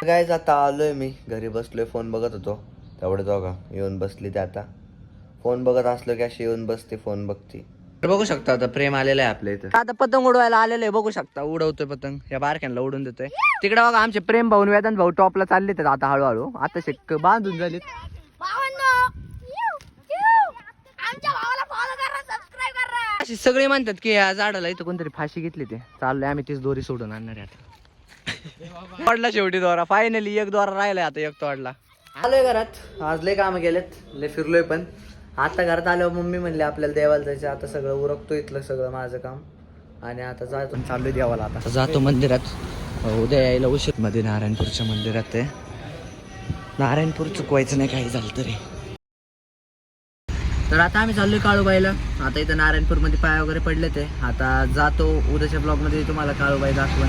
Guys आता आलोय मी घरी, बसलोय फोन बघत होतो. तेवढं बघा येऊन बसली ते आता. फोन बघत असलो की अशी येऊन बसते, फोन बघते. बघू शकता आता प्रेम आलेलं आहे आपल्या इथं. आता पतंग उडवायला आलेलं आहे, बघू शकता उडवतोय पतंग. या बारक्यांना उडून देतोय. तिकडे बघा आमचे प्रेम भाऊ वेदांत भाऊ टॉपला चालले तर आता हळूहळू. आता शिक्क बांधून झालीत. अशी सगळे म्हणतात की या झाडाला इथं कोणतरी फाशी घेतली. ते चाललंय आम्ही तीच दोरी सोडून आणणार आहे आता. तोडला शेवटी दोरा, फायनली एक दोरा राहिलाय आता, एक तोडला. आलोय घरात, आज लय काम केलेत, लय फिरलोय. पण आता घरात आल्यावर मम्मी म्हणले आपल्याला देवाला जायचं. आता सगळं उरकतो इथलं सगळं माझं काम आणि आता जातो, चाललोय देवाला. आता जातो मंदिरात, उद्या यायला उशीर. मध्ये नारायणपूरच्या मंदिरात आहे. नारायणपूर चुकवायचं नाही काही झालं तरी. तर आता आम्ही चाललोय काळूबाईला. आता इथं नारायणपूरमध्ये पाय वगैरे पडले ते. आता जातो, उद्याच्या ब्लॉगमध्ये तुम्हाला काळूबाई दाखवून.